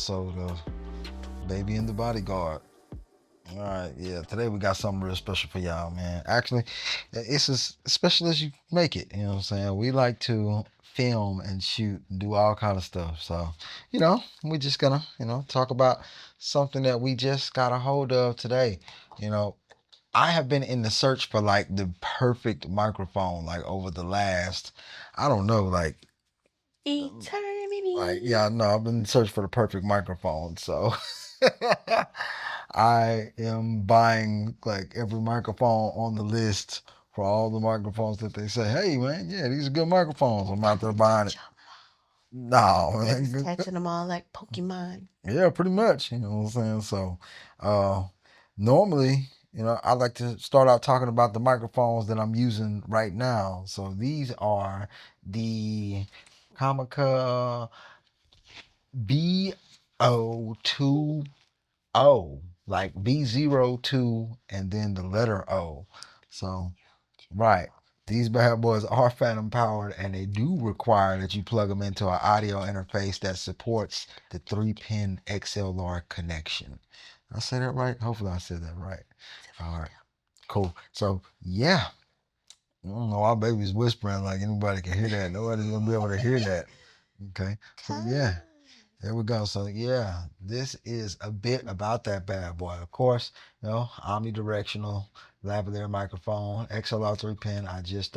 episode of Baby and the Bodyguard. All right, yeah. Today we got something real special for y'all, man. Actually, it's as special as you make it. You know what I'm saying? We like to film and shoot and do all kind of stuff. So, we just gonna, talk about something that we just got a hold of today. You know, I have been in the search for like the perfect microphone, like over the last, I don't know, Eternity. no, I've been searching for the perfect microphone. So I am buying like every microphone on the list for all the microphones that they say, hey man, yeah, these are good microphones. I'm out there buying it. No, Just man. catching them all like Pokemon. Yeah, pretty much. You know what I'm saying? So uh normally, I like to start out talking about the microphones that I'm using right now. So these are the Comica B02O, like B02 and then the letter O. So, right. These bad boys are phantom powered and they do require that you plug them into an audio interface that supports the 3-pin XLR connection. Did I say that right? Hopefully I said that right. All right, cool. So, yeah. I don't know, our baby's whispering like anybody can hear that. Nobody's going to be able to hear that. Okay. So, yeah. There we go. So yeah, this is a bit about that bad boy. Of course, omnidirectional lavalier microphone, XLR 3-pin. I just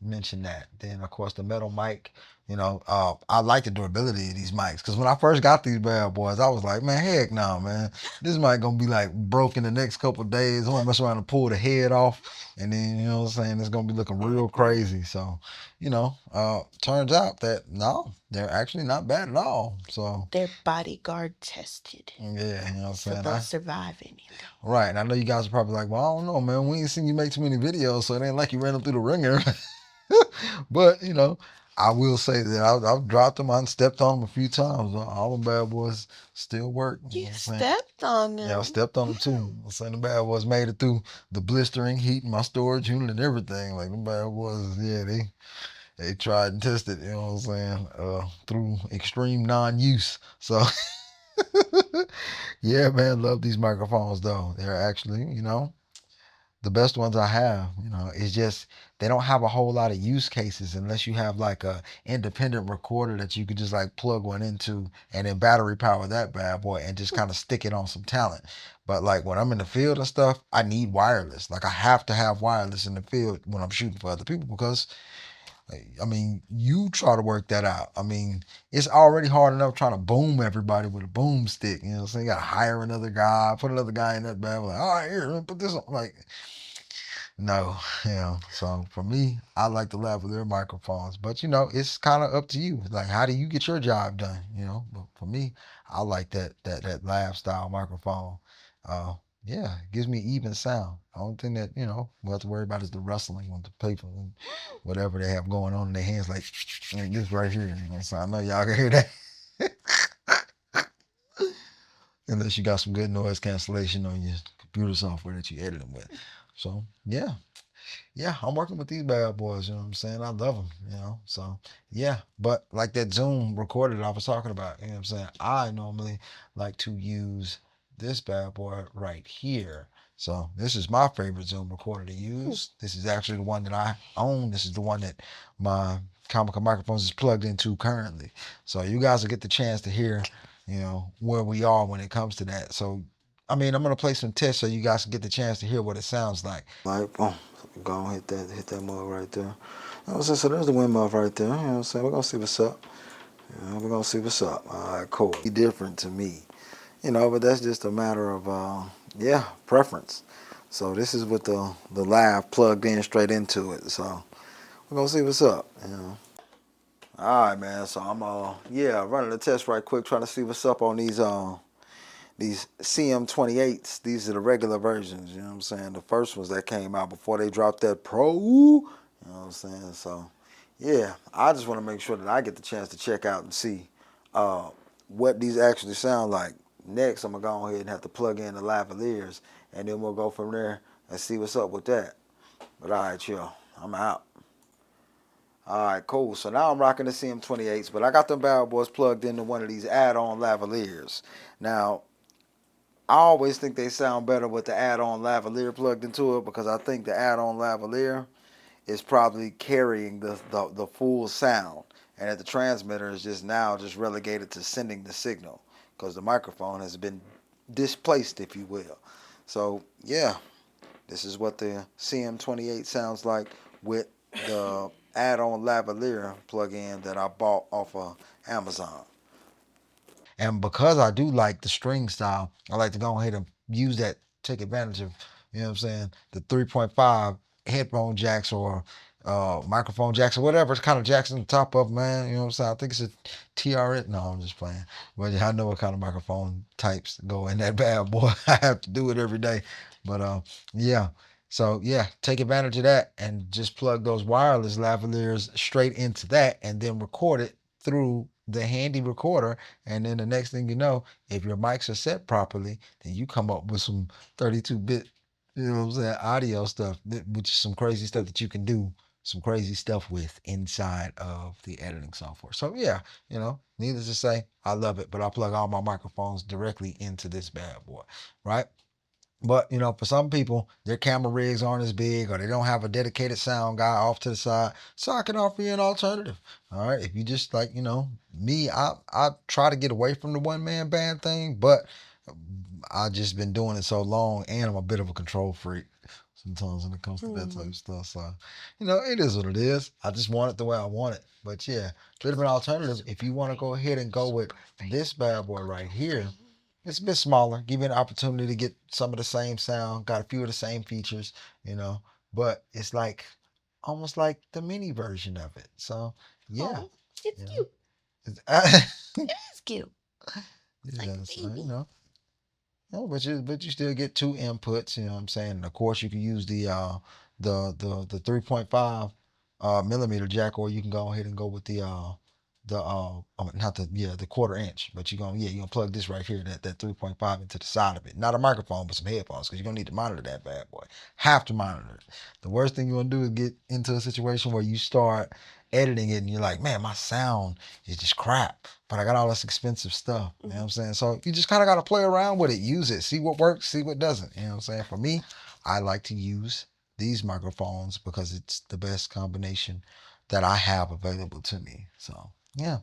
mentioned that. Then of course the metal mic. I like the durability of these mics because when I first got these bad boys, I was like, man, heck no, man, this mic gonna be like broken the next couple of days. I'm gonna mess around and pull the head off, and then what I'm saying, it's gonna be looking real crazy. So turns out that no, they're actually not bad at all. So They're bodyguard tested, yeah, you know what I'm so saying. they'll survive anything. Right, and I know you guys are probably like, well, I don't know, man. We ain't seen you make too many videos, so it ain't like you ran them through the ringer. But I will say that I've dropped them. I stepped on them a few times. All them bad boys still work. You know You what I'm saying? stepped on Yeah, I them. stepped on them too. I'm saying the bad boys made it through the blistering heat in my storage unit and everything. Like them bad boys, yeah, they tried and tested, you know what I'm saying, through extreme non-use. So yeah, man, love these microphones though. They're actually, the best ones I have. It's just they don't have a whole lot of use cases unless you have like a independent recorder that you could just like plug one into and then battery power that bad boy and just kind of stick it on some talent. But like when I'm in the field and stuff, I need wireless. Like I have to have wireless in the field when I'm shooting for other people because I mean, you try to work that out. I mean, it's already hard enough trying to boom everybody with a boomstick. You know, so you got to hire another guy, put another guy in that bed. Like, all right, here, let me put this on. Like, no, So for me, I like the lavalier microphones, but it's kind of up to you. Like, how do you get your job done? But for me, I like that lav style microphone. Uh, yeah, it gives me even sound. The only thing that we have to worry about is the rustling with the paper and whatever they have going on in their hands, like this right here. So I know y'all can hear that. Unless you got some good noise cancellation on your computer software that you edit them with. So yeah, I'm working with these bad boys. You know what I'm saying? I love them. So yeah, but like that Zoom recorder that I was talking about. You know what I'm saying? I normally like to use this bad boy right here. So this is my favorite Zoom recorder to use. This is actually the one that I own. This is the one that my comical microphones is plugged into currently. So you guys will get the chance to hear, where we are when it comes to that. So I mean, I'm gonna play some tests so you guys can get the chance to hear what it sounds like. Like, boom, go on, hit that mug right there. You know what I'm saying? So there's the wind muff right there. You know what I'm saying? We're gonna see what's up. We're gonna see what's up. All right, cool. Be different to me, but that's just a matter of preference. So this is with the live plugged in straight into it. So we're gonna see what's up. All right, man. So I'm running the test right quick, trying to see what's up on these CM28s. These are the regular versions, you know what I'm saying? The first ones that came out before they dropped that Pro, you know what I'm saying? So, yeah, I just want to make sure that I get the chance to check out and see what these actually sound like. Next, I'm going to go ahead and have to plug in the lavaliers, and then we'll go from there and see what's up with that. But all right, y'all, I'm out. All right, cool. So now I'm rocking the CM28s, but I got them bad boys plugged into one of these add-on lavaliers. Now, I always think they sound better with the add-on lavalier plugged into it because I think the add-on lavalier is probably carrying the full sound, and that the transmitter is just now just relegated to sending the signal because the microphone has been displaced, if you will. So yeah, this is what the CM28 sounds like with the add-on lavalier plug-in that I bought off of Amazon. And because I do like the string style, I like to go ahead and use that, take advantage of, you know what I'm saying, the 3.5 headphone jacks or microphone jacks or whatever kind of jacks on the top of, man. You know what I'm saying? I think it's a TRS. No, I'm just playing. But I know what kind of microphone types go in that bad boy. I have to do it every day. But yeah. So yeah, take advantage of that and just plug those wireless lavaliers straight into that and then record it through the handy recorder. And then the next thing you know, if your mics are set properly, then you come up with some 32-bit, you know what I'm saying, audio stuff, which is some crazy stuff that you can do some crazy stuff with inside of the editing software. So yeah, needless to say, I love it. But I plug all my microphones directly into this bad boy, right? But for some people, their camera rigs aren't as big, or they don't have a dedicated sound guy off to the side. So I can offer you an alternative. All right, if you just like, me, I try to get away from the one man band thing, but I just been doing it so long, and I'm a bit of a control freak sometimes when it comes to that type of stuff. So, it is what it is. I just want it the way I want it. But yeah, bit of an alternative. If you want to go ahead and go with this bad boy right here, it's a bit smaller, give you an opportunity to get some of the same sound, got a few of the same features, but it's like almost like the mini version of it. So yeah, Oh, it's you know, cute. it's, It is cute. It's like yeah, a so, baby. no, but you still get two inputs. You know what I'm saying? And of course, you can use the 3.5 millimeter jack, or you can go ahead and go with not the yeah the quarter inch, but you're gonna plug this right here, that 3.5 into the side of it. Not a microphone, but some headphones, because you're gonna need to monitor that bad boy. Have to monitor it. The worst thing you wanna do is get into a situation where you start editing it and you're like, man, my sound is just crap, but I got all this expensive stuff. You know what I'm saying? So you just kind of got to play around with it, use it, see what works, see what doesn't. You know what I'm saying? For me, I like to use these microphones because it's the best combination that I have available to me. So yeah.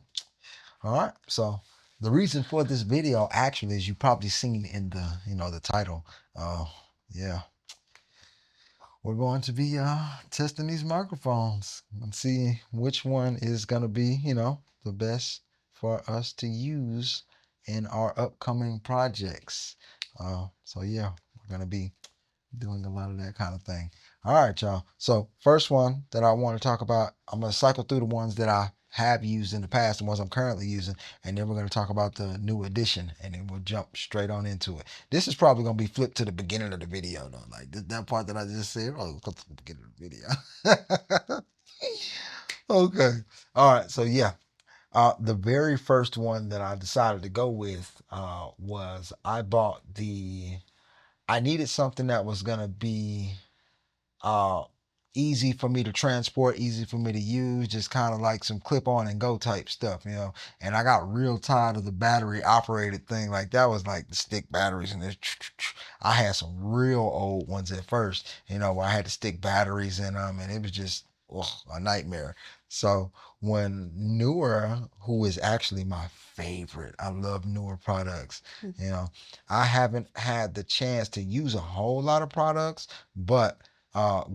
All right. So the reason for this video actually is you probably seen in the title. Uh yeah, we're going to be testing these microphones and see which one is going to be, the best for us to use in our upcoming projects. So yeah, we're going to be doing a lot of that kind of thing. All right, y'all. So first one that I want to talk about, I'm going to cycle through the ones that I have used in the past, the ones I'm currently using, and then we're going to talk about the new edition, and then we'll jump straight on into it. This is probably going to be flipped to the beginning of the video, though. Like that part that I just said, oh, go to the beginning of the video. Okay. All right. So yeah, the very first one that I decided to go with was I needed something that was gonna be uh easy for me to transport, easy for me to use, just kind of like some clip on and go type stuff. And I got real tired of the battery operated thing. Like that was like the stick batteries and this. I had some real old ones at first, where I had to stick batteries in them, and it was just a nightmare. So when Newer, who is actually my favorite, I love Newer products. You know, I haven't had the chance to use a whole lot of products, but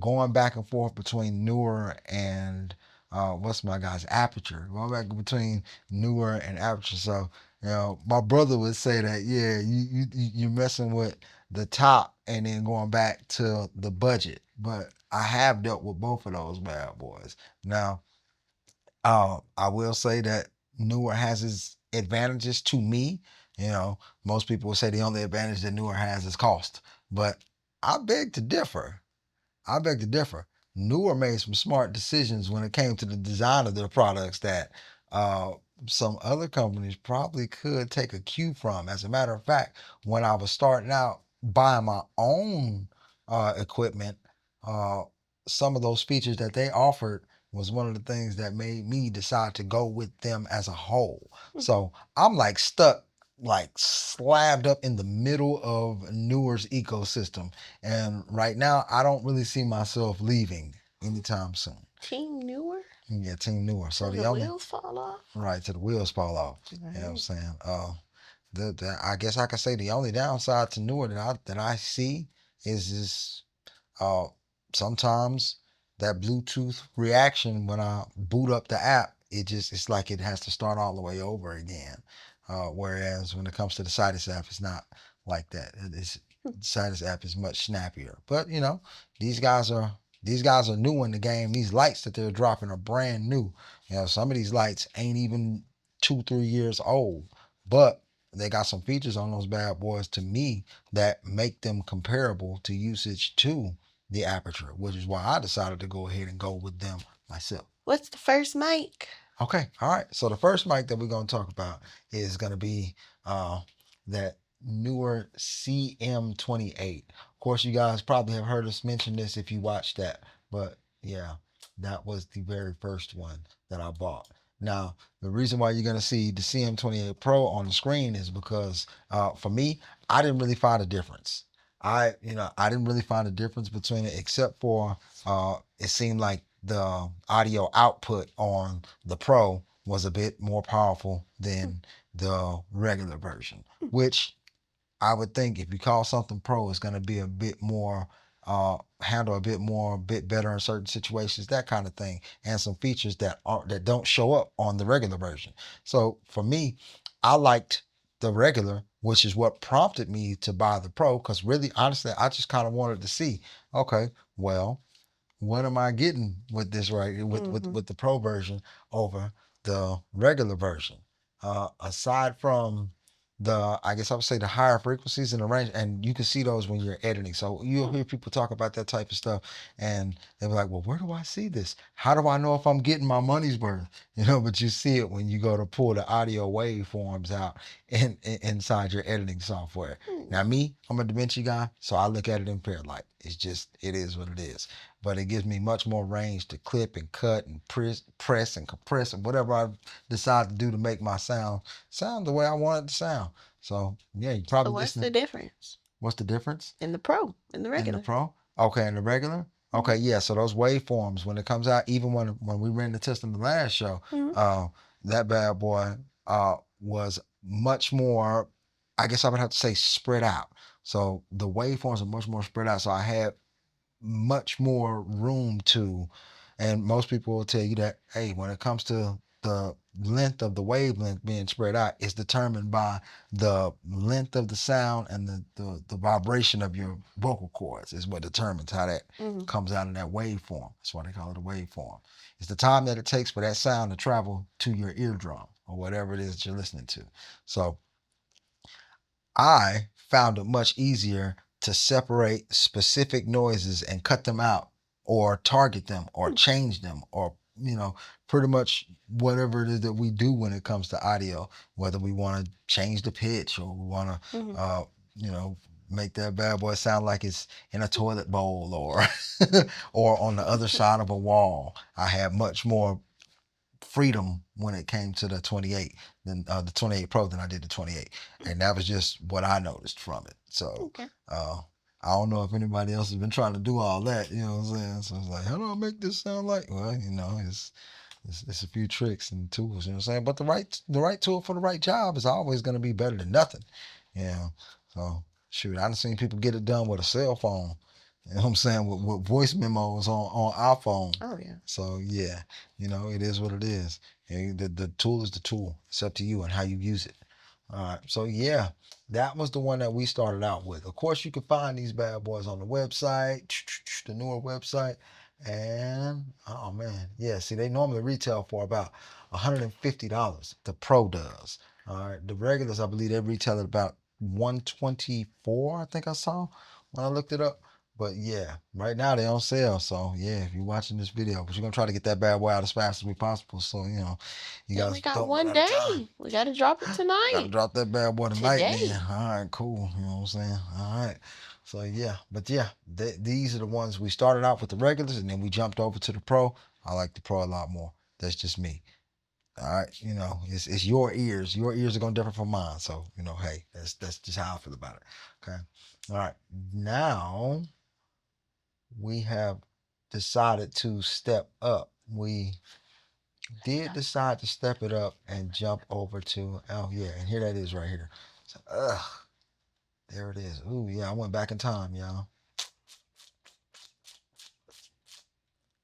going back and forth between Newer and what's my guy's Aperture, going back between Newer and Aperture. So my brother would say that yeah, you're messing with the top and then going back to the budget. But I have dealt with both of those bad boys. Now, I will say that Newer has its advantages to me. Most people will say the only advantage that Newer has is cost, but I beg to differ. I beg to differ. Newer made some smart decisions when it came to the design of their products that uh, some other companies probably could take a cue from. As a matter of fact, when I was starting out buying my own equipment, uh, some of those features that they offered was one of the things that made me decide to go with them as a whole. So I'm like stuck, like slabbed up in the middle of Newer's ecosystem. And right now, I don't really see myself leaving anytime soon. Team Newer? Yeah, Team Newer. So Till the the only, wheels fall off? right, to the wheels fall off. You know what I'm Right. saying? I guess I could say the only downside to Newer that I see is uh, sometimes that Bluetooth reaction when I boot up the app, it's like it has to start all the way over again. Whereas when it comes to the Citus app, it's not like that. It's Citus app is much snappier. But these guys are these guys are new in the game. These lights that they're dropping are brand new. Some of these lights ain't even 2, 3 years old, but they got some features on those bad boys to me that make them comparable to usage to the aperture, which is why I decided to go ahead and go with them myself. What's the first mic? Okay, all right. So the first mic that we're going to talk about is going to be uh, that newer CM28. Of course, you guys probably have heard us mention this if you watched that, but yeah, that was the very first one that I bought. Now, the reason why you're going to see the CM28 Pro on the screen is because for me, I didn't really find a difference. I didn't really find a difference between it except for it seemed like the audio output on the Pro was a bit more powerful than the regular version, which I would think if you call something Pro, it's going to be a bit more, handle a bit more, a bit better in certain situations, that kind of thing, and some features that don't show up on the regular version. So for me, I liked the regular, which is what prompted me to buy the Pro, because really, honestly, I just kind of wanted to see, okay, well, what am I getting with this right with the pro version over the regular version? Aside from the, I guess I would say the higher frequencies in the range, and you can see those when you're editing. So you'll hear people talk about that type of stuff, and they're like, "Well, where do I see this? How do I know if I'm getting my money's worth?" But you see it when you go to pull the audio waveforms out inside your editing software. Now, me, I'm a DaVinci guy, so I look at it in pair light. It is what it is, but it gives me much more range to clip and cut and press and compress and whatever I decide to do to make my sound the way I want it to sound. So yeah, you So probably what's the listening. difference What's the difference in the Pro and the in the regular? Pro? Okay, in the regular. Mm-hmm. Okay, yeah. So those waveforms when it comes out, even when we ran the test in the last show, Mm-hmm. uh, that bad boy was much more. I guess I would have to say spread out. So the waveforms are much more spread out. So I had much more room to, and most people will tell you that, hey, when it comes to the length of the wavelength being spread out, is determined by the length of the sound and the vibration of your vocal cords is what determines how that Mm-hmm. comes out in that waveform. That's why they call it a waveform. It's the time that it takes for that sound to travel to your eardrum or whatever it is that you're listening to. So I found it much easier to separate specific noises and cut them out or target them or change them or, pretty much whatever it is that we do when it comes to audio, whether we want to change the pitch or we want to, Mm-hmm. you know, make that bad boy sound like it's in a toilet bowl or or on the other side of a wall. I had much more freedom when it came to the 28 than the 28 Pro than I did the 28, and that was just what I noticed from it. So Okay. uh, I don't know if anybody else has been trying to do all that. You know what I'm saying? So it's like, how do I make this sound like? Well, it's a few tricks and tools. You know what I'm saying? But the right tool for the right job is always going to be better than nothing. Yeah. So shoot, I've seen people get it done with a cell phone. You know what I'm saying? With voice memos on iPhone. Oh yeah. So yeah, it is what it is. And the tool is the tool. It's up to you and how you use it. All right. So yeah, that was the one that we started out with. Of course, you can find these bad boys on the website, the newer website. And oh man, yeah. See, they normally retail for about $150. The Pro does. All right. The regulars, I believe, they retail at about 124. I think I saw when I looked it up. But yeah, right now they on sale. So yeah, if you're watching this video, but you're gonna try to get that bad boy out as fast as we possible. So you Yeah, we guys got don't run one out of time. day. We got to drop it Gotta tonight. drop that bad boy tonight then. Today. All right, cool. You know what I'm saying? All right. So yeah, but yeah, these are the ones we started out with the regulars, and then we jumped over to the pro. I like the pro a lot more. That's just me. All right, it's your ears. Your ears are gonna differ from mine. So hey, that's just how I feel about it. Okay. All right. Now we have decided to step up. We did decide to step it up and jump over to yeah, and here that is right here. So, there it is. Ooh, yeah, I went back in time, y'all.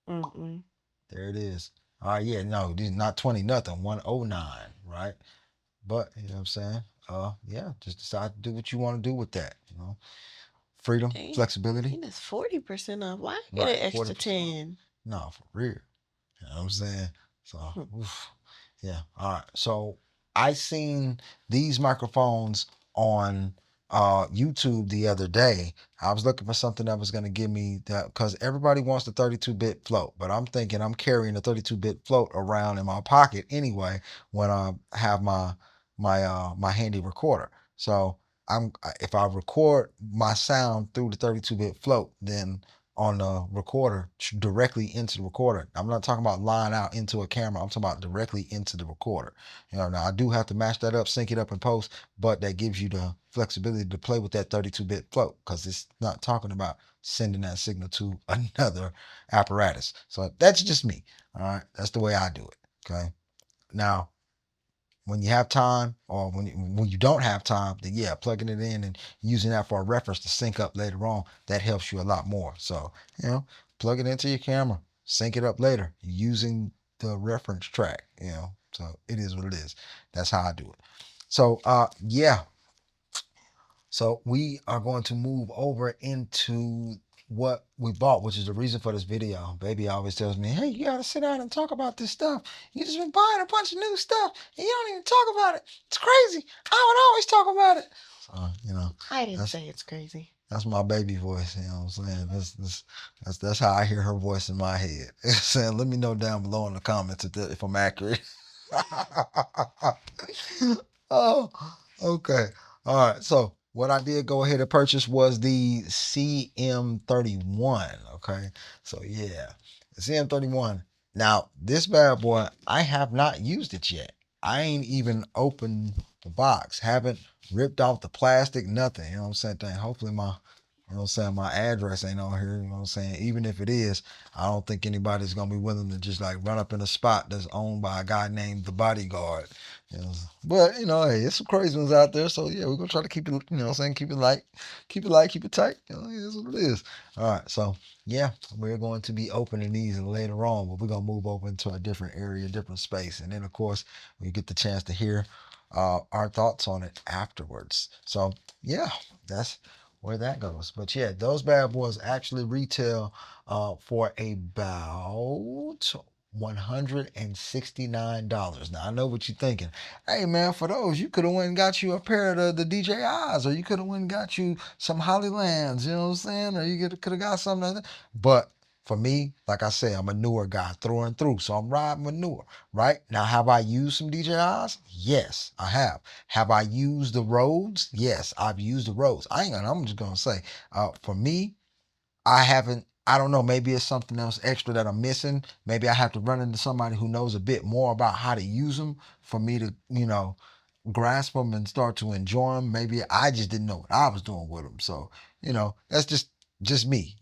Mm-mm. There it is. All right, yeah, no, this is not 20 nothing, 109, right? But you know what I'm saying? Yeah, just decide to do what you want to do with that. Freedom, Dang, flexibility. it is 40% off. Why I get Right, an extra 40%. 10? No, for real. You know what I'm saying? So, Hmm. oof. Yeah. All right. So I seen these microphones on YouTube the other day. I was looking for something that was going to give me that because everybody wants the 32-bit float, but I'm thinking I'm carrying a 32-bit float around in my pocket anyway when I have my handy recorder. So if I record my sound through the 32-bit float, then on the recorder directly into the recorder. I'm not talking about line out into a camera. I'm talking about directly into the recorder. Now I do have to match that up, sync it up in post, but that gives you the flexibility to play with that 32-bit float because it's not talking about sending that signal to another apparatus. So that's just me. All right, that's the way I do it. Okay. Now when you have time or when you don't have time, then yeah, plugging it in and using that for a reference to sync up later on, that helps you a lot more. So, plug it into your camera, sync it up later using the reference track. So it is what it is. That's how I do it. So yeah, so we are going to move over into what we bought, which is the reason for this video. Baby always tells me, hey, you gotta sit down and talk about this stuff. You just been buying a bunch of new stuff and you don't even talk about it. It's crazy. I would always talk about it. So, I didn't that's say it's crazy. that's my baby voice, you know what I'm saying? That's how I hear her voice in my head. Saying, let me know down below in the comments if I'm accurate. Oh, okay. All right. So what I did go ahead and purchase was the CM31. Okay. So yeah, the CM31. Now this bad boy, I have not used it yet. I ain't even opened the box. Haven't ripped off the plastic. Nothing. You know what I'm saying? Hopefully my address ain't on here. You know what I'm saying? Even if it is, I don't think anybody's gonna be willing to just like run up in a spot that's owned by a guy named the Bodyguard. But hey, it's some crazy ones out there. So yeah, we're gonna try to keep it, what I'm saying, keep it light, keep it tight. It is what it is. All right, so yeah, we're going to be opening these later on, but we're gonna move over into a different area, different space, and then of course we get the chance to hear our thoughts on it afterwards. So yeah, that's where that goes. But yeah, those bad boys actually retail for about $169. Now I know what you're thinking. Hey man, for those you could have went and got you a pair of the DJIs, or you could have went and got you some Hollylands. You know what I'm saying? Or you could have got something like that. But for me, like I said, I'm a newer guy through and through, so I'm riding with newer. Right now, have I used some DJIs? Yes, I have. Have I used the roads? Yes, I've used the roads. I ain't gonna. I'm just gonna say, for me, I haven't. I don't know. Maybe it's something else extra that I'm missing. Maybe I have to run into somebody who knows a bit more about how to use them for me to, grasp them and start to enjoy them. Maybe I just didn't know what I was doing with them. So, that's just me.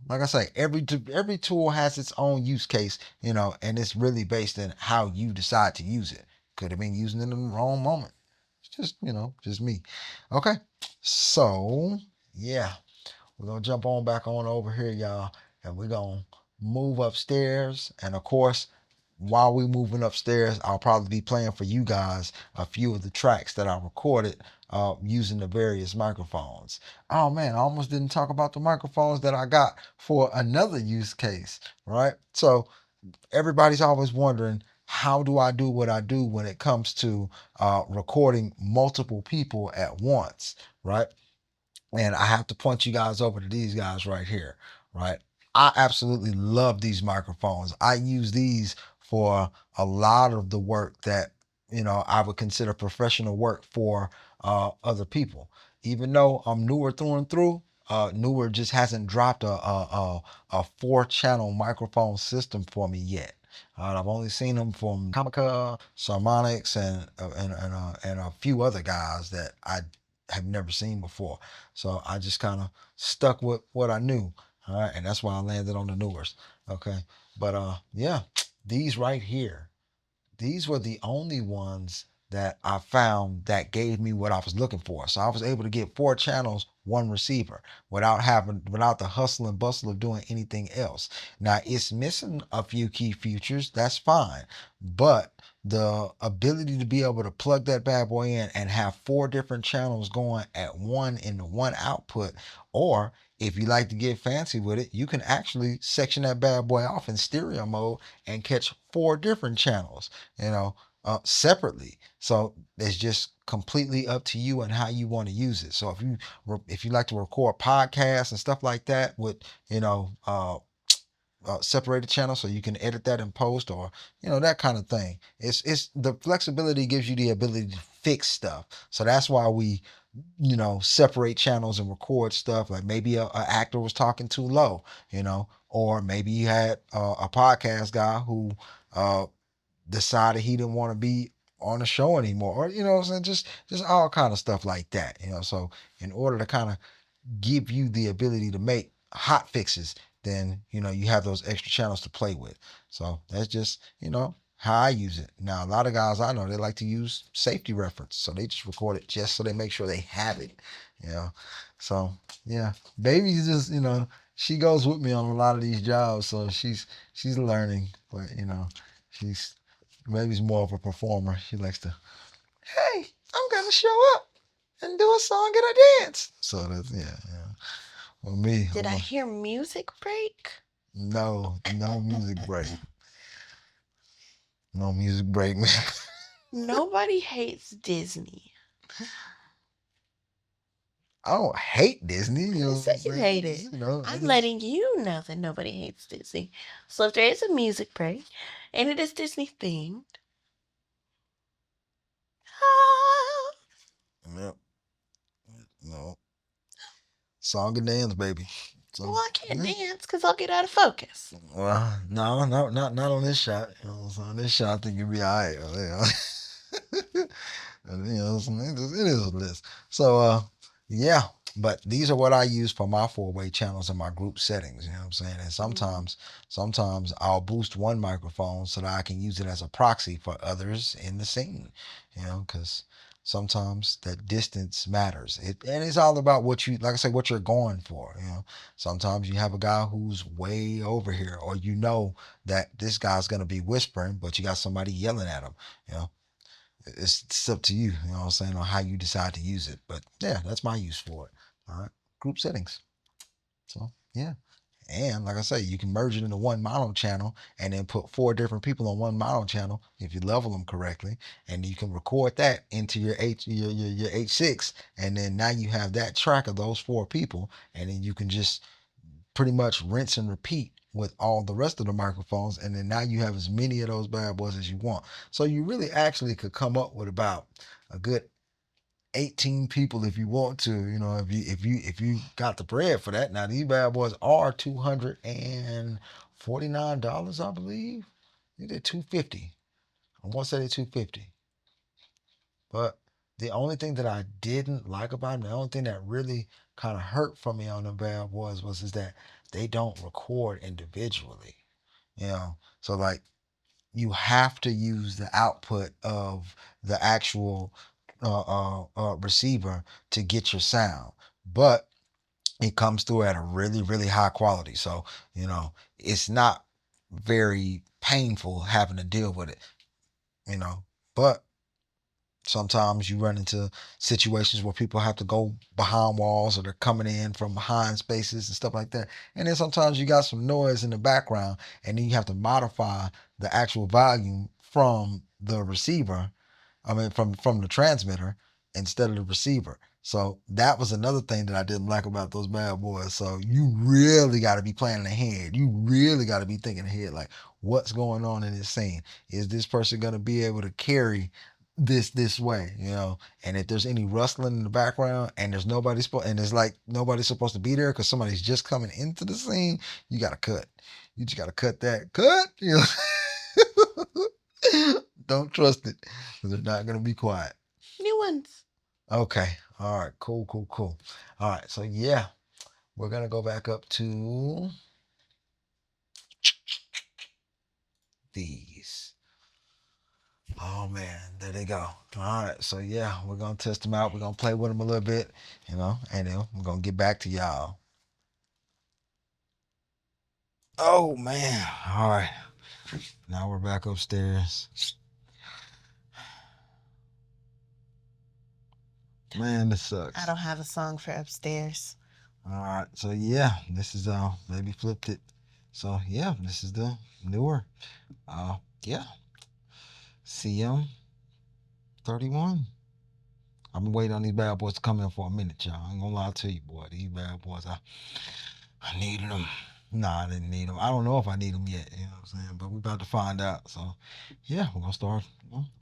Like I say, every tool has its own use case. And it's really based on how you decide to use it. Could have been using it in the wrong moment. It's just me. Okay, so yeah. We're gonna jump on back on over here, y'all, and we're gonna move upstairs. And of course, while we moving upstairs, I'll probably be playing for you guys a few of the tracks that I recorded using the various microphones. Oh man, I almost didn't talk about the microphones that I got for another use case, right? So everybody's always wondering, how do I do what I do when it comes to recording multiple people at once, right? And I have to point you guys over to these guys right here, right? I absolutely love these microphones. I use these for a lot of the work that, I would consider professional work for other people. Even though I'm newer through and through, Newer just hasn't dropped a 4 channel microphone system for me yet. I've only seen them from Comica, Sarmonix, and a few other guys that I have never seen before. So I just kind of stuck with what I knew. All right, and that's why I landed on the Newers. Okay, but yeah, these right here, these were the only ones that I found that gave me what I was looking for. So I was able to get 4 channels, one receiver, without the hustle and bustle of doing anything else. Now it's missing a few key features, that's fine. But the ability to be able to plug that bad boy in and have 4 different channels going at one in the one output, or if you like to get fancy with it, you can actually section that bad boy off in stereo mode and catch 4 different channels, you know, separately. So it's just completely up to you and how you want to use it. So if you like to record podcasts and stuff like that with, you know, separated channel, so you can edit that in post, or that kind of thing. It's the flexibility gives you the ability to fix stuff. So that's why we separate channels and record stuff. Like maybe a actor was talking too low, or maybe you had a podcast guy who uh decided he didn't want to be on the show anymore, or what I'm saying, just all kind of stuff like that. So in order to kind of give you the ability to make hot fixes, then you have those extra channels to play with. So that's just how I use it. Now a lot of guys I know, they like to use safety reference, so they just record it just so they make sure they have it. you know so yeah, baby's just she goes with me on a lot of these jobs, so she's learning. But she's baby's more of a performer. She likes to, hey, I'm gonna show up and do a song and a dance. So that's, yeah. Well, me, Did I hear music break? no music break. No music break, man. Nobody hates Disney. I don't hate Disney. You said you hate it. I'm letting you know that nobody hates Disney. So if there is a music break and it is Disney themed, ah, Yep. No. Song and dance, baby. So, well, I can't dance because I'll get out of focus. Well, no, not on this shot. So on this shot, I think you'll be all right. It is what it is. So, yeah. But these are what I use for my 4-way channels and my group settings. You know what I'm saying? And sometimes I'll boost one microphone so that I can use it as a proxy for others in the scene. Because sometimes that distance matters. And it's all about what you, like I said, what you're going for. Sometimes you have a guy who's way over here, or that this guy's gonna be whispering, but you got somebody yelling at him. You know, it's up to you. You know what I'm saying, on how you decide to use it. But yeah, that's my use for it. All right, group settings. So yeah. And like I say, you can merge it into one mono channel and then put 4 different people on one mono channel if you level them correctly, and you can record that into your H6, and then now you have that track of those 4 people, and then you can just pretty much rinse and repeat with all the rest of the microphones, and then now you have as many of those bad boys as you want. So you really actually could come up with about a good 18 people if you want to. If you got the bread for that. Now these bad boys are $249, I believe. They did 250. I want to say they 250. But the only thing that I didn't like about them, the only thing that really kind of hurt for me on the bad boys was is that they don't record individually. So like you have to use the output of the actual receiver to get your sound, but it comes through at a really, really high quality. So it's not very painful having to deal with it. But sometimes you run into situations where people have to go behind walls, or they're coming in from behind spaces and stuff like that. And then sometimes you got some noise in the background, and then you have to modify the actual volume from the receiver. I mean, from the transmitter instead of the receiver. So that was another thing that I didn't like about those bad boys. So you really got to be planning ahead. You really got to be thinking ahead, like what's going on in this scene. Is this person going to be able to carry this way, and if there's any rustling in the background and there's nobody and it's like nobody's supposed to be there because somebody's just coming into the scene, you gotta cut. You just gotta cut that. Cut. Don't trust it because they're not gonna be quiet. New ones. Okay. All right. Cool. Cool. Cool. All right. So yeah, we're gonna go back up to these. Oh man, there they go. All right, so yeah, we're gonna test them out. We're gonna play with them a little bit, and then we're gonna get back to y'all. Oh man, all right. Now we're back upstairs. Man, this sucks. I don't have a song for upstairs. All right, so yeah, this is baby flipped it. So yeah, this is the newer, yeah, CM31. I've been waiting on these bad boys to come in for a minute, y'all. I ain't gonna lie to you, boy. These bad boys, I needed them. Nah, I didn't need them. I don't know if I need them yet. You know what I'm saying? But we're about to find out. So, yeah, we're gonna start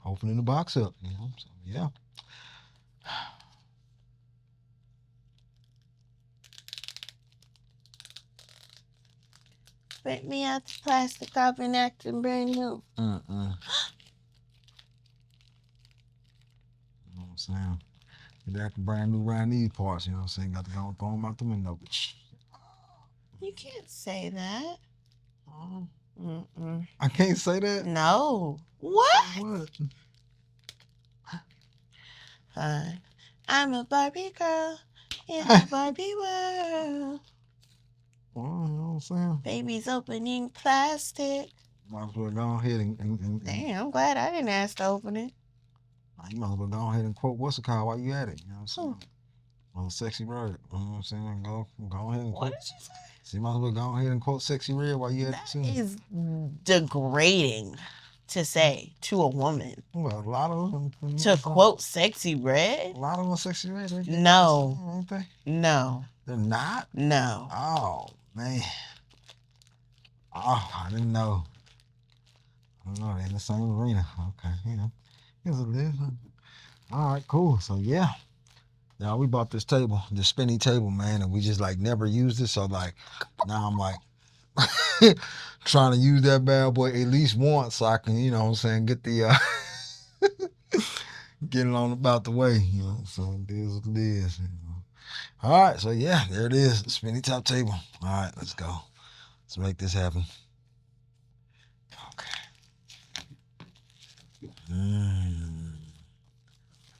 opening the box up. So yeah. Break me out the plastic, I've been acting brand new. You know what I'm saying? Get acting brand new around these parts. You know what I'm saying? Got to go and throw them out the window. You can't say that. I can't say that? No. What? What? Fine. I'm a Barbie girl in a Barbie world. Well, you know what I'm saying? Baby's opening plastic. Might as well go ahead and Damn, I'm glad I didn't ask to open it. You might as well go ahead and quote what's it called while you at it. You know what I'm saying? Well, Sexy Red. You know what I'm saying? Go ahead and quote. What did you say? So you might as well go ahead and quote Sexy Red while you at it too. That is degrading to say to a woman. Well, a lot of them. To quote Sexy Red? A lot of them are Sexy Red. No. Ain't they? No. They're not? No. Oh, man. Oh, I didn't know. They're in the same arena. Okay, here's a list. All right, cool. So, yeah. Now, we bought this table, this spinny table, man, and we just, never used it. So, now I'm, trying to use that bad boy at least once so I can, get the, get it on about the way, So, it is what it is, All right, so, yeah, there it is, the spinny top table. All right, let's go. Let's make this happen. Okay.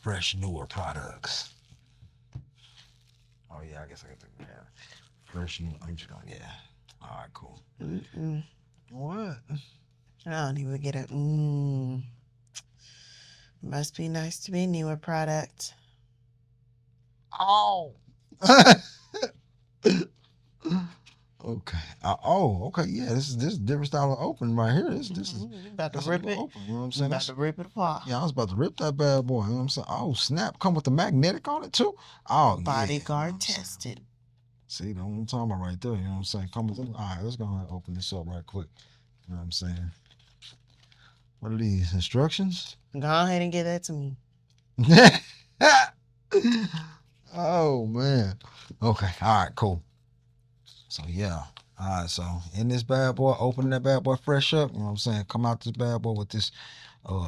Fresh, newer products. Oh, yeah, I guess I got to do that. Fresh, new. I'm just going, yeah. All right, cool. What? I don't even get it. Must be nice to be a newer product. Oh. Okay. Okay. Yeah, this is different style of open right here. This is about to rip it. Open, you know what I'm saying? About to rip it apart. Yeah, I was about to rip that bad boy. You know what I'm saying? Oh, snap. Come with the magnetic on it too? Oh, Bodyguard tested. See, that's what I'm talking about right there. You know what I'm saying? All right, let's go ahead and open this up right quick. You know what I'm saying? What are these? Instructions? Go ahead and give that to me. Oh, man. Okay. All right, cool. So, yeah. All right, so in this bad boy, opening that bad boy fresh up, you know what I'm saying? Come out this bad boy with this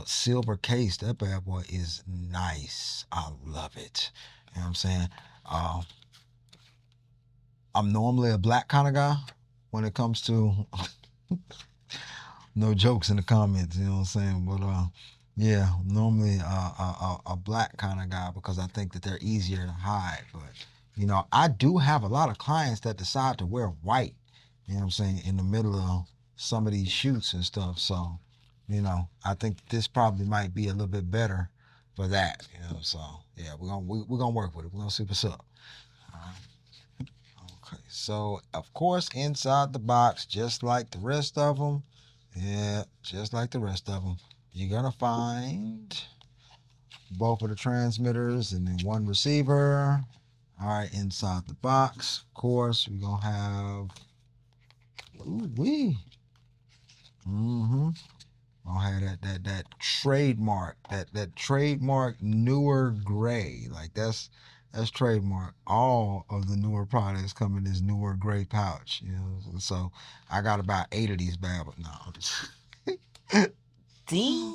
silver case. That bad boy is nice. I love it. You know what I'm saying? I'm normally a black kind of guy when it comes to no jokes in the comments, you know what I'm saying? But yeah, normally a black kind of guy because I think that they're easier to hide. But I do have a lot of clients that decide to wear white, you know what I'm saying, in the middle of some of these shoots and stuff. So, I think this probably might be a little bit better for that, So yeah, we're gonna work with it. We're gonna see what's up. All right. Okay, so of course inside the box, just like the rest of them, yeah, just like the rest of them, you're gonna find both of the transmitters and then one receiver. All right, inside the box, of course, we're gonna have Gonna have that trademark, that trademark newer gray. Like that's trademark. All of the newer products come in this newer gray pouch. You know, so I got about 8 of these bad boys. No, Ding.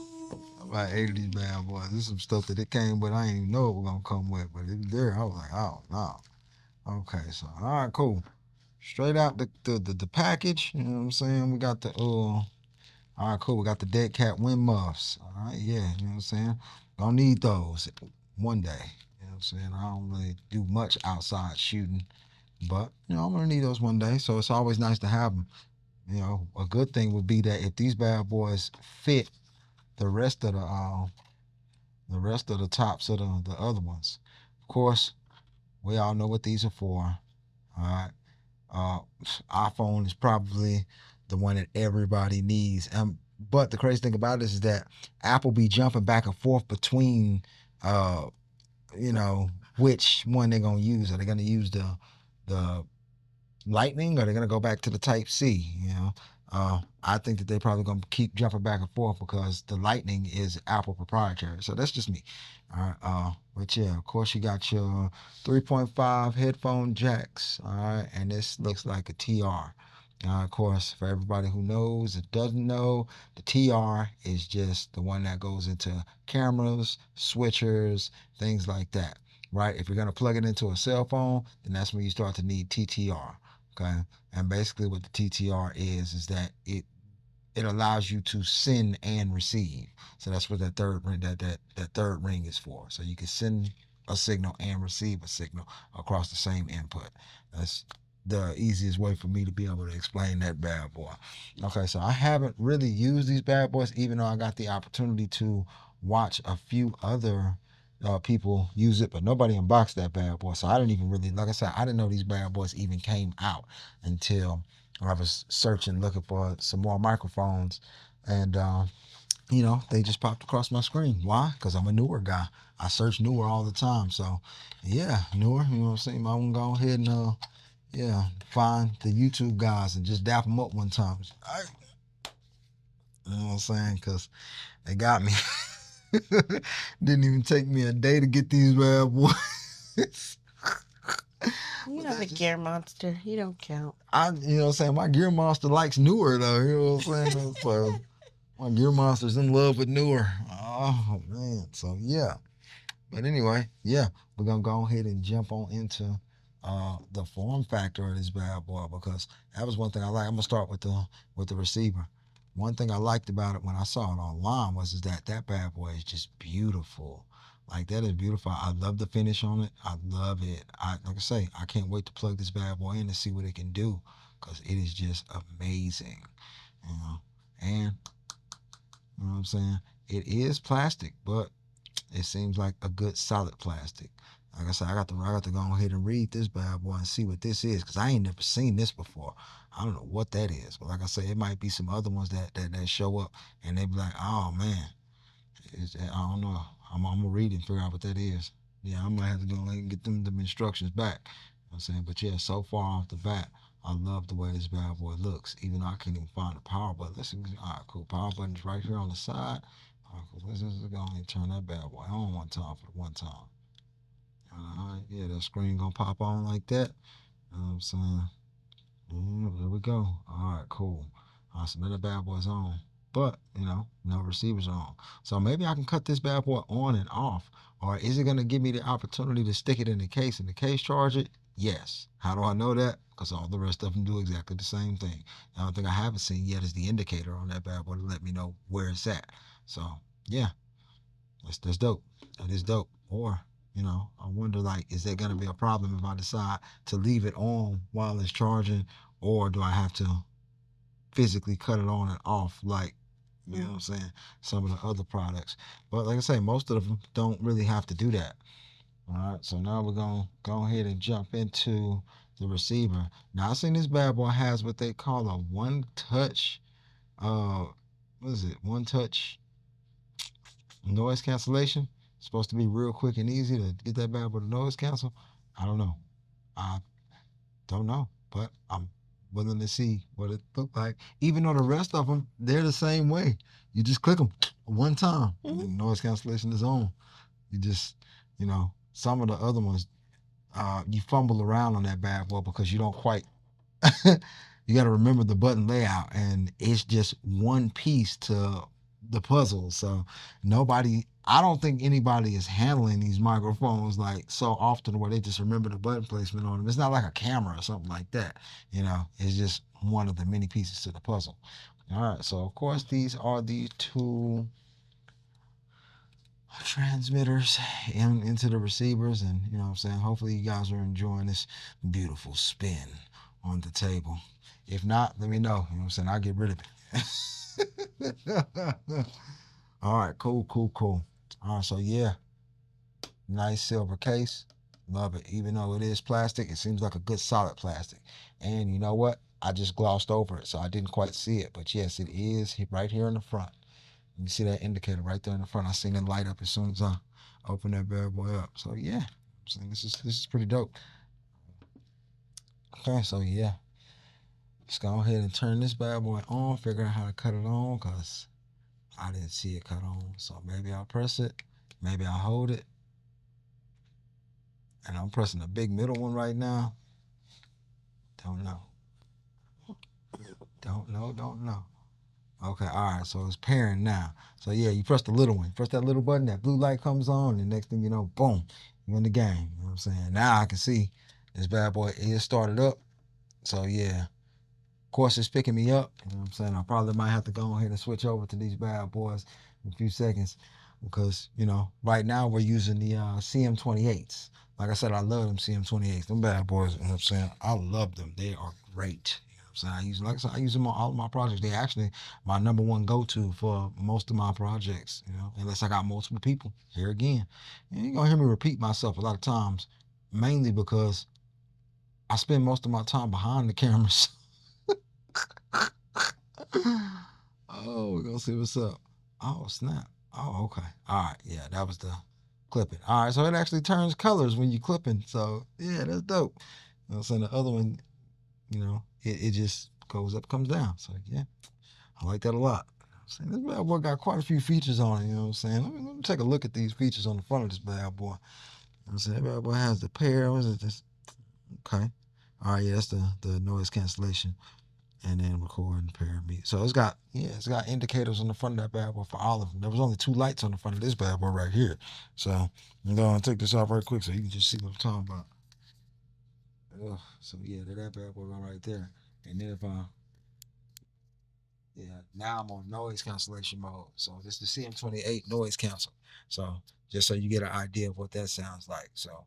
about 8 of these bad boys. This is some stuff that it came with. I didn't even know it was gonna come with, but it was there. I was like, oh no. Okay, so all right, cool. Straight out the package. You know what I'm saying? We got the all right, cool. We got the dead cat wind muffs. All right, yeah, you know what I'm saying? Gonna need those one day. You know what I'm saying? I don't really do much outside shooting, but I'm gonna need those one day. So it's always nice to have them. A good thing would be that if these bad boys fit the rest of the tops of the other ones. Of course, we all know what these are for. All right. Uh, iPhone is probably the one that everybody needs. But the crazy thing about this is that Apple be jumping back and forth between, uh, you know, which one they're gonna use. Are they gonna use the Lightning, or they're gonna go back to the Type C? I think that they're probably gonna keep jumping back and forth because the Lightning is Apple proprietary. So that's just me. All right. But yeah, of course you got your 3.5 headphone jacks. All right, and this looks like a TR. Of course, for everybody who knows or doesn't know, the TR is just the one that goes into cameras, switchers, things like that. Right? If you're gonna plug it into a cell phone, then that's when you start to need TTR. Okay, and basically what the TTR is that it allows you to send and receive. So that's what that third ring that third ring is for. So you can send a signal and receive a signal across the same input. That's the easiest way for me to be able to explain that bad boy. Okay, so I haven't really used these bad boys, even though I got the opportunity to watch a few other people use it, but nobody unboxed that bad boy. So I didn't even really, like I said, I didn't know these bad boys even came out until I was searching, looking for some more microphones, and they just popped across my screen. Why? Because I'm a Newer guy. I search Newer all the time. So, yeah, Newer. You know what I'm saying? I'm gonna go ahead and find the YouTube guys and just dap them up one time. You know what I'm saying? Because they got me. Didn't even take me a day to get these bad boys. You have a gear monster. You don't count. You know what I'm saying? My gear monster likes Newer though. You know what I'm saying? So my gear monster's in love with Newer. Oh man. So yeah. But anyway, yeah, we're gonna go ahead and jump on into the form factor of this bad boy, because that was one thing I like. I'm gonna start with the receiver. One thing I liked about it when I saw it online was is that bad boy is just beautiful. Like that is beautiful. I love the finish on it. I love it. Like I say, I can't wait to plug this bad boy in and see what it can do, because it is just amazing. You know, and you know what I'm saying. It is plastic, but it seems like a good solid plastic. Like I said, I got to go ahead and read this bad boy and see what this is, because I ain't never seen this before. I don't know what that is, but like I said, it might be some other ones that show up and they be like, oh man, I don't know. I'm gonna read it and figure out what that is. Yeah, I might have to go and get them instructions back. You know what I'm saying, but yeah, so far off the bat, I love the way this bad boy looks. Even though I can't even find the power button. Let's see. All right, cool. Power button's right here on the side. All right, cool. Let's go and turn that bad boy on one time for the one time. All right, yeah, that screen gonna pop on like that. You know what I'm saying? Yeah, there we go. All right, cool. All right, so now the bad boy's on. But, no receivers on. So maybe I can cut this bad boy on and off. Or is it going to give me the opportunity to stick it in the case and the case charge it? Yes. How do I know that? Because all the rest of them do exactly the same thing. The only thing I haven't seen yet is the indicator on that bad boy to let me know where it's at. So, yeah, that's dope. That is dope. Or, I wonder, like, is there going to be a problem if I decide to leave it on while it's charging, or do I have to physically cut it on and off, like, you know what I'm saying, some of the other products? But like I say, most of them don't really have to do that. All right, so now we're going to go ahead and jump into the receiver. Now, I seen this bad boy has what they call a one-touch, what is it, one-touch noise cancellation. It's supposed to be real quick and easy to get that bad boy to noise cancel. I don't know. I don't know, but I'm willing to see what it looked like. Even though the rest of them, they're the same way. You just click them one time, Mhm. and noise cancellation is on. You just, some of the other ones, you fumble around on that bad boy because you don't quite. You got to remember the button layout, and it's just one piece to the puzzle. So I don't think anybody is handling these microphones like so often where they just remember the button placement on them. It's not like a camera or something like that. It's just one of the many pieces to the puzzle. All right, so of course these are the two transmitters into the receivers, and you know what I'm saying, hopefully you guys are enjoying this beautiful spin on the table. If not, let me know. You know what I'm saying, I'll get rid of it. All right, cool. All right, so yeah, nice silver case. Love it. Even though it is plastic, it seems like a good solid plastic. And you know what, I just glossed over it, so I didn't quite see it, but yes, it is right here in the front. You see that indicator right there in the front. I seen it light up as soon as I opened that bad boy up. So yeah, I'm saying this is pretty dope. Okay, so yeah, let's go ahead and turn this bad boy on. Figure out how to cut it on because I didn't see it cut on. So maybe I'll press it. Maybe I'll hold it. And I'm pressing the big middle one right now. Don't know. Don't know. Okay, all right, so it's pairing now. So yeah, you press the little one. Press that little button, that blue light comes on, and next thing you know, boom, you're in the game. You know what I'm saying? Now I can see this bad boy is started up. So yeah, of course it's picking me up. You know what I'm saying? I probably might have to go ahead and switch over to these bad boys in a few seconds because, right now we're using the CM28s. Like I said, I love them CM28s. Them bad boys, you know what I'm saying? I love them. They are great. You know what I'm saying? Like I said, I use them on all of my projects. They actually my number one go-to for most of my projects, unless I got multiple people. Here again. And you're gonna hear me repeat myself a lot of times, mainly because I spend most of my time behind the cameras. Oh, we're gonna see what's up. Oh, snap. Oh, okay. All right. Yeah, that was the clipping. All right, so it actually turns colors when you clipping. So yeah, that's dope. So the other one, it just goes up, comes down. So yeah, I like that a lot. I'm saying this bad boy got quite a few features on it. You know what I'm saying? Let me take a look at these features on the front of this bad boy. I'm saying that bad boy has the pair. What is it? This okay. All right, yeah, that's the noise cancellation, and then record and pair me. So it's got indicators on the front of that bad boy for all of them. There was only two lights on the front of this bad boy right here. So I'm gonna take this off right quick so you can just see what I'm talking about. So yeah, that bad boy right there. And then if I yeah, now I'm on noise cancellation mode. So this is the CM28 noise cancel. So just so you get an idea of what that sounds like. So,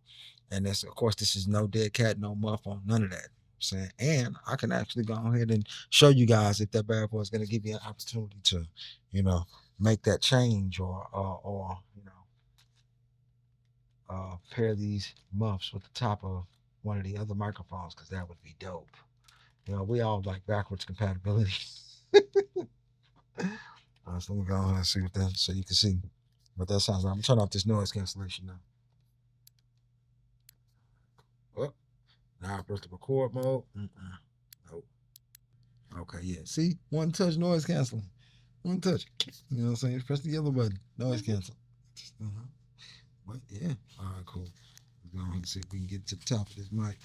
and this, of course, this is no dead cat, no muff on none of that. Saying, and I can actually go ahead and show you guys if that bad boy is going to give you an opportunity to, you know, make that change or pair these muffs with the top of one of the other microphones because that would be dope. We all like backwards compatibility. So let me go ahead and see what that so you can see what that sounds like. I'm gonna turn off this noise cancellation now. Oh, now I press the record mode. Nope. Okay, yeah. See, one touch noise canceling. One touch. You know what I'm saying? Press the yellow button. Noise cancel. Uh-huh. But yeah. All right, cool. Let's go ahead and see if we can get to the top of this mic.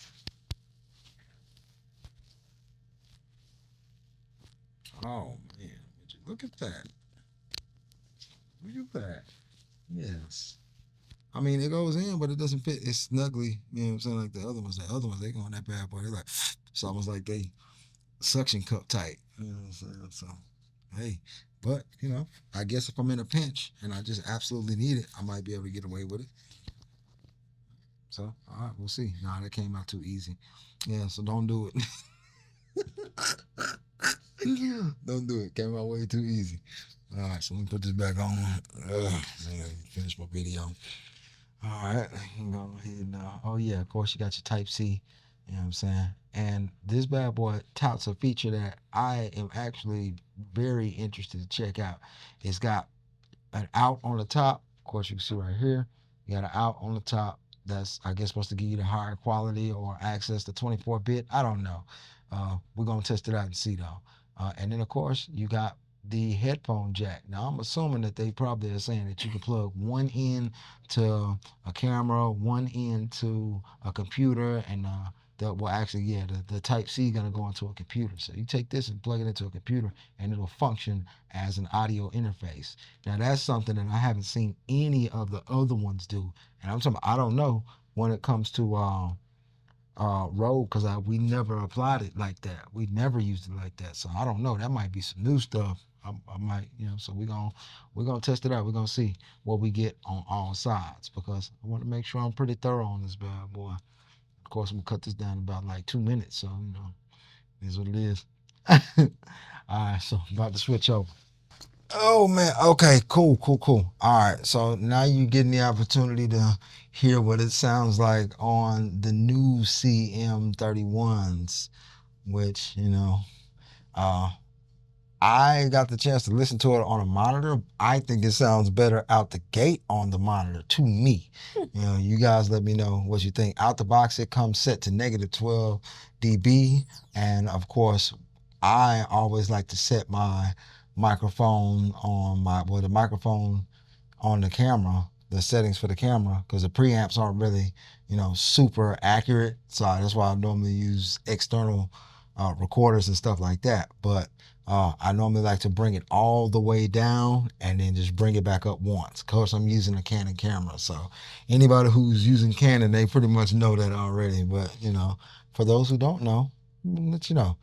Oh man, would you look at that? Look at that. Yes. I mean, it goes in, but it doesn't fit. It's snugly, you know what I'm saying, like the other ones. The other ones, they go in that bad boy. They're like, it's almost like they suction cup tight. You know what I'm saying? So, hey, but, I guess if I'm in a pinch and I just absolutely need it, I might be able to get away with it. So, all right, we'll see. Nah, that came out too easy. Yeah, so don't do it. Don't do it. Came out way too easy. All right, so let me put this back on. Man, finish my video. All right, go ahead now. Oh yeah, of course you got your Type C. You know what I'm saying? And this bad boy touts a feature that I am actually very interested to check out. It's got an out on the top. Of course, you can see right here. You got an out on the top. That's I guess supposed to give you the higher quality or access to 24-bit. I don't know. We're gonna test it out and see though. And then of course you got the headphone jack. Now I'm assuming that they probably are saying that you can plug one end to a camera, one end to a computer, and well, actually, yeah, the Type C gonna go into a computer. So you take this and plug it into a computer, and it'll function as an audio interface. Now that's something that I haven't seen any of the other ones do, and I'm talking. I don't know when it comes to Rode, because we never applied it like that. We never used it like that. So I don't know. That might be some new stuff. I might, so we're gonna test it out. We're gonna see what we get on all sides, because I want to make sure I'm pretty thorough on this bad boy. Of course, I'm gonna cut this down about like 2 minutes. So it is what it is. All right, so about to switch over. Oh man, okay, cool. All right, so now you're getting the opportunity to hear what it sounds like on the new CM31s, which uh, I got the chance to listen to it on a monitor. I think it sounds better out the gate on the monitor to me. You guys let me know what you think. Out the box, it comes set to negative 12 dB, and of course, I always like to set my microphone on the microphone on the camera, the settings for the camera, because the preamps aren't really, super accurate. So that's why I normally use external recorders and stuff like that. But I normally like to bring it all the way down and then just bring it back up once. Of course, I'm using a Canon camera, so anybody who's using Canon, they pretty much know that already. But for those who don't know, let you know.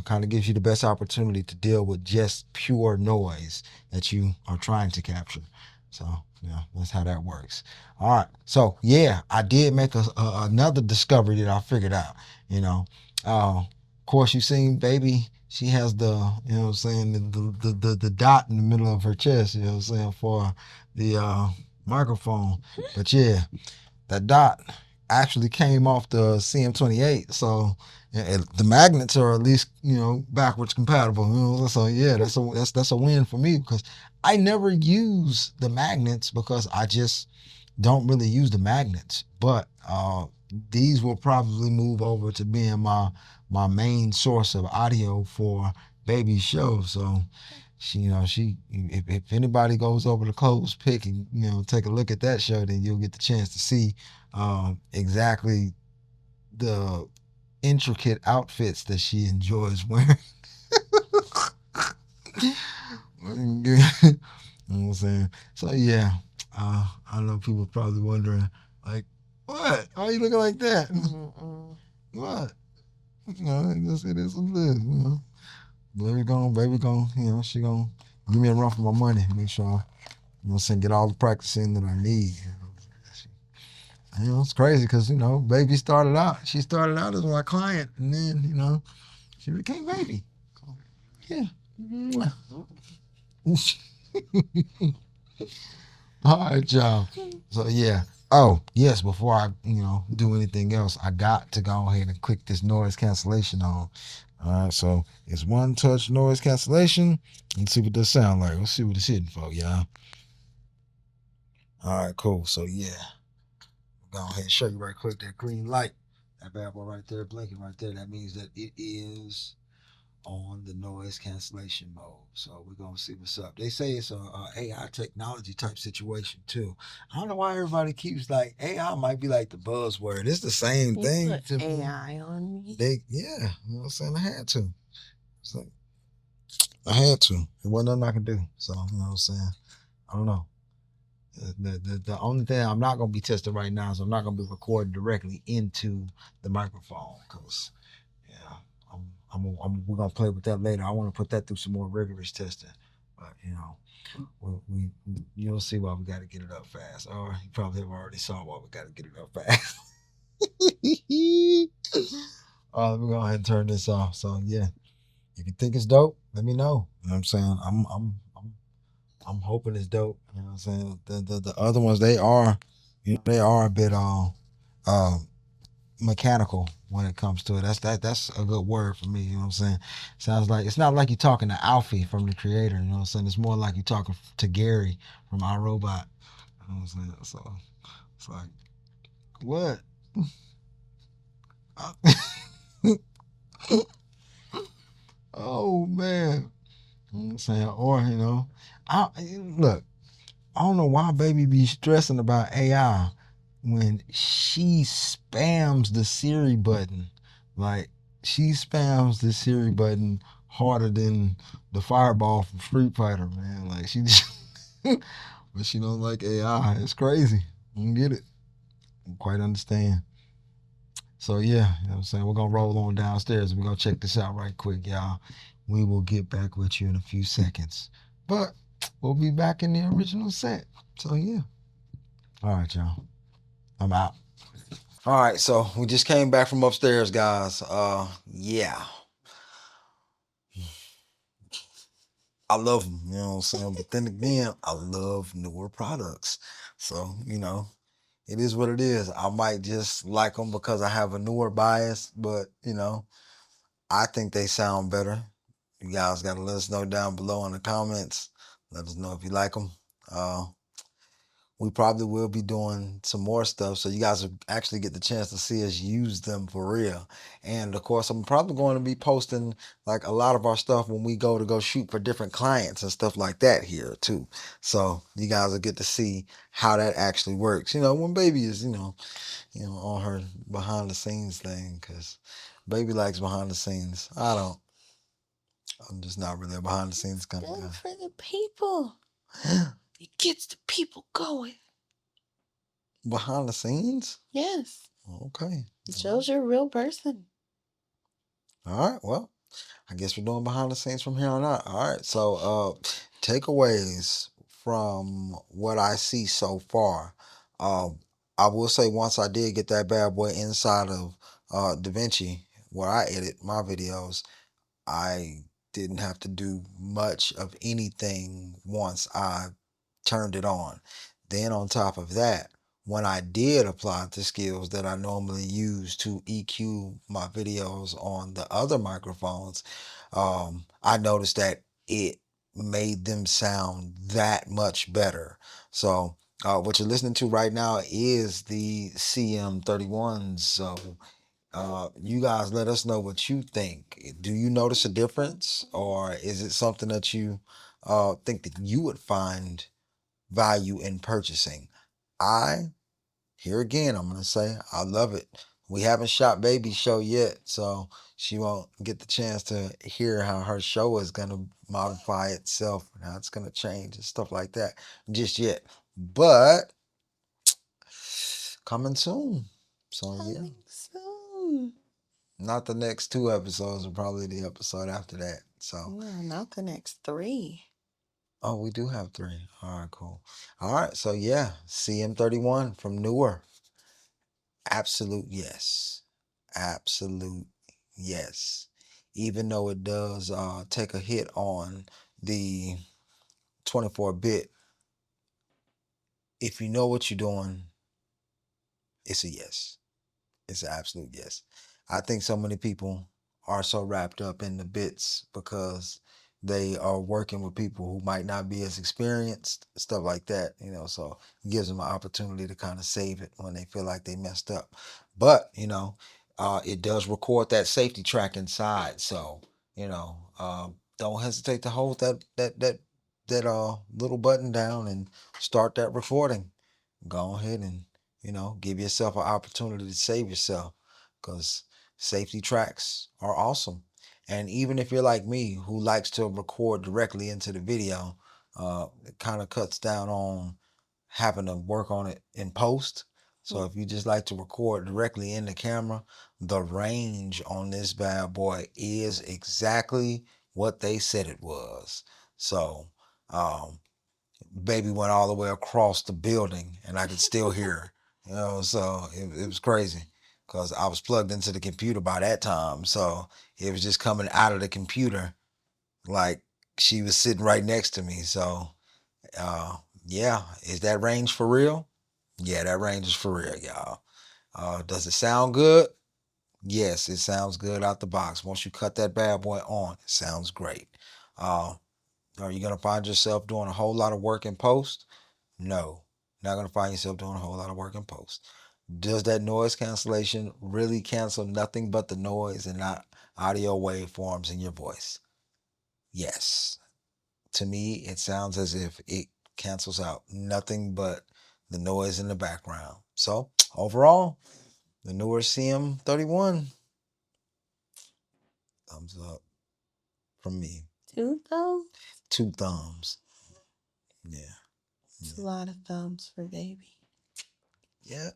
Kind of gives you the best opportunity to deal with just pure noise that you are trying to capture. So yeah, that's how that works. All right. So yeah, I did make another discovery that I figured out. Of course, you seen baby. She has the, what I'm saying, the dot in the middle of her chest, what I'm saying, for the microphone. But yeah, that dot actually came off the CM28. So the magnets are at least backwards compatible. So yeah, that's a win for me, because I never use the magnets because I just don't really use the magnets. But these will probably move over to being my main source of audio for baby's show. So she if anybody goes over to Clothes Pick and take a look at that show, then you'll get the chance to see exactly the intricate outfits that she enjoys wearing. You know what I'm saying? So yeah, I know people probably wondering, like, what? Why are you looking like that? What? It is what it is. Baby gone, she gonna give me a run for my money. Make sure get all the practice in that I need. It's crazy because baby started out. She started out as my client, and then she became baby. Yeah. All right, y'all. So yeah. Oh yes. Before I do anything else, I got to go ahead and click this noise cancellation on. All right. So it's one touch noise cancellation. Let's see what this sound like. Let's see what it's hitting for, y'all. All right. Cool. So yeah. Go ahead and show you right quick that green light. That bad boy right there, blinking right there. That means that it is on the noise cancellation mode. So we're gonna see what's up. They say it's a AI technology type situation too. I don't know why everybody keeps like AI might be like the buzzword. It's the same thing put to AI on me. Yeah, I'm saying I had to. So I had to. It wasn't nothing I could do. So what I'm saying. I don't know. The only thing I'm not gonna be testing right now is I'm not gonna be recording directly into the microphone, because yeah, we're gonna play with that later. I want to put that through some more rigorous testing, but you'll see why we got to get it up fast. Or you probably have already saw why we got to get it up fast. All right, we're gonna go ahead and turn this off. So yeah, if you think it's dope, let me know. You know what I'm saying? I'm hoping it's dope. You know what I'm saying? The other ones, they are a bit mechanical when it comes to it. That's a good word for me. You know what I'm saying? Sounds like it's not like you're talking to Alfie from the creator. You know what I'm saying? It's more like you're talking to Gary from iRobot. You know what I'm saying? So it's like, what? Oh man. You know what I'm saying? Or, I look, I don't know why baby be stressing about AI when she spams the Siri button. Like, she spams the Siri button harder than the fireball from Street Fighter, man. Like, she just, but she don't like AI. It's crazy. I don't get it. I don't quite understand. So, yeah, you know what I'm saying? We're going to roll on downstairs. We're going to check this out right quick, y'all. We will get back with you in a few seconds. But we'll be back in the original set. So, yeah. All right, y'all. I'm out. All right, so we just came back from upstairs, guys. Yeah, I love them. You know what I'm saying? But then again, I love newer products. So it is what it is. I might just like them because I have a newer bias, but I think they sound better. You guys got to let us know down below in the comments. Let us know if you like them. We probably will be doing some more stuff so you guys will actually get the chance to see us use them for real. And of course, I'm probably going to be posting like a lot of our stuff when we go shoot for different clients and stuff like that here too. So you guys will get to see how that actually works. When baby is, on her behind the scenes thing, because baby likes behind the scenes. I don't. I'm just not really a behind the scenes kind of guy. Good for the people. It gets the people going. Behind the scenes? Yes. Okay. It shows you're a real person. All right. Well, I guess we're doing behind the scenes from here on out. All right. So, takeaways from what I see so far. I will say once I did get that bad boy inside of DaVinci, where I edit my videos, I didn't have to do much of anything once I turned it on. Then on top of that, when I did apply the skills that I normally use to EQ my videos on the other microphones, I noticed that it made them sound that much better. So what you're listening to right now is the CM31. So you guys let us know what you think. Do you notice a difference, or is it something that you think that you would find value in purchasing? Here again, I'm gonna say I love it. We haven't shot baby's show yet, so she won't get the chance to hear how her show is gonna modify itself, how it's gonna change and stuff like that just yet. But coming soon. So yeah. Coming soon. Not the next 2 episodes, but probably the episode after that. So Yeah, not the next 3. oh, we do have 3. All right, cool. All right, so yeah, CM31 from Newer. Absolute yes. Absolute yes. Even though it does take a hit on the 24-bit, if you know what you're doing, it's a yes. It's an absolute yes. I think so many people are so wrapped up in the bits because they are working with people who might not be as experienced, stuff like that, so it gives them an opportunity to kind of save it when they feel like they messed up. But, it does record that safety track inside. So, don't hesitate to hold that little button down and start that recording. Go ahead and give yourself an opportunity to save yourself, because safety tracks are awesome. And even if you're like me who likes to record directly into the video, it kind of cuts down on having to work on it in post. So if you just like to record directly in the camera, the range on this bad boy is exactly what they said it was. So baby went all the way across the building and I could still hear her. So it was crazy because I was plugged into the computer by that time. So it was just coming out of the computer like she was sitting right next to me. So yeah, is that range for real? Yeah, that range is for real, y'all. Does it sound good? Yes, it sounds good out the box. Once you cut that bad boy on, it sounds great. Uh, are you going to find yourself doing a whole lot of work in post? No, not going to find yourself doing a whole lot of work in post. Does that noise cancellation really cancel nothing but the noise and not audio waveforms in your voice? Yes. to me, it sounds as if it cancels out nothing but the noise in the background. So overall, the newer CM31, thumbs up from me. Two thumbs? 2 thumbs. Yeah. It's a lot of thumbs for baby. Yeah.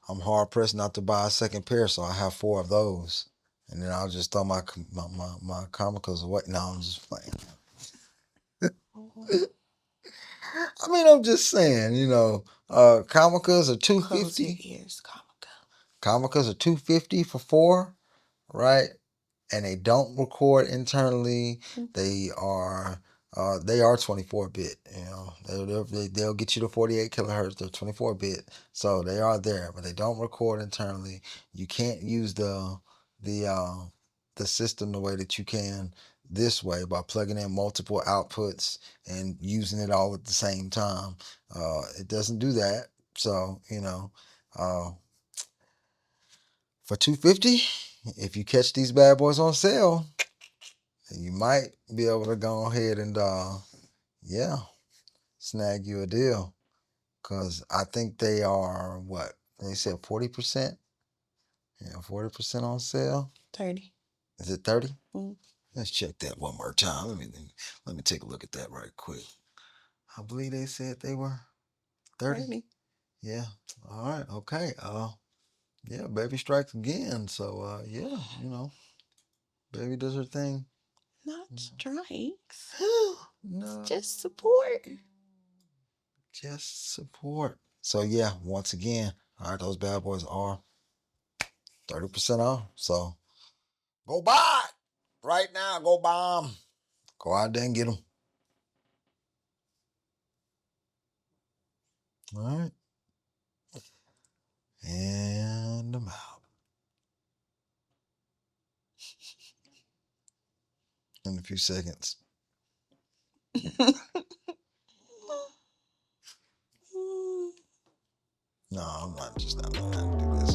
I'm hard pressed not to buy a second pair, so I have 4 of those. And then I'll just throw my comicals away. No, I'm just playing. I mean, I'm just saying, Comicas are Close your $250. ears, Comica. Comicas are $250 for 4, right? And they don't record internally. They are 24-bit. They'll get you to 48 kilohertz. They're 24-bit, so they are there, but they don't record internally. You can't use the uh, the system the way that you can this way by plugging in multiple outputs and using it all at the same time. It doesn't do that. So uh, for 250, if you catch these bad boys on sale, you might be able to go ahead and yeah, snag you a deal. Cause I think they are what they said 40%. Yeah, 40% on sale. 30. Is it 30? Mm. Let's check that one more time. Let me take a look at that right quick. I believe they said they were 30. 30. Yeah. All right. Okay. Yeah, baby strikes again. So yeah, baby does her thing. Not strikes. No. Just support. Just support. So yeah, once again, all right, those bad boys are 30% off. So go buy it right now. Go buy them. Go out there and get them. All right. And I'm out. In a few seconds. No, I'm not just not gonna do this.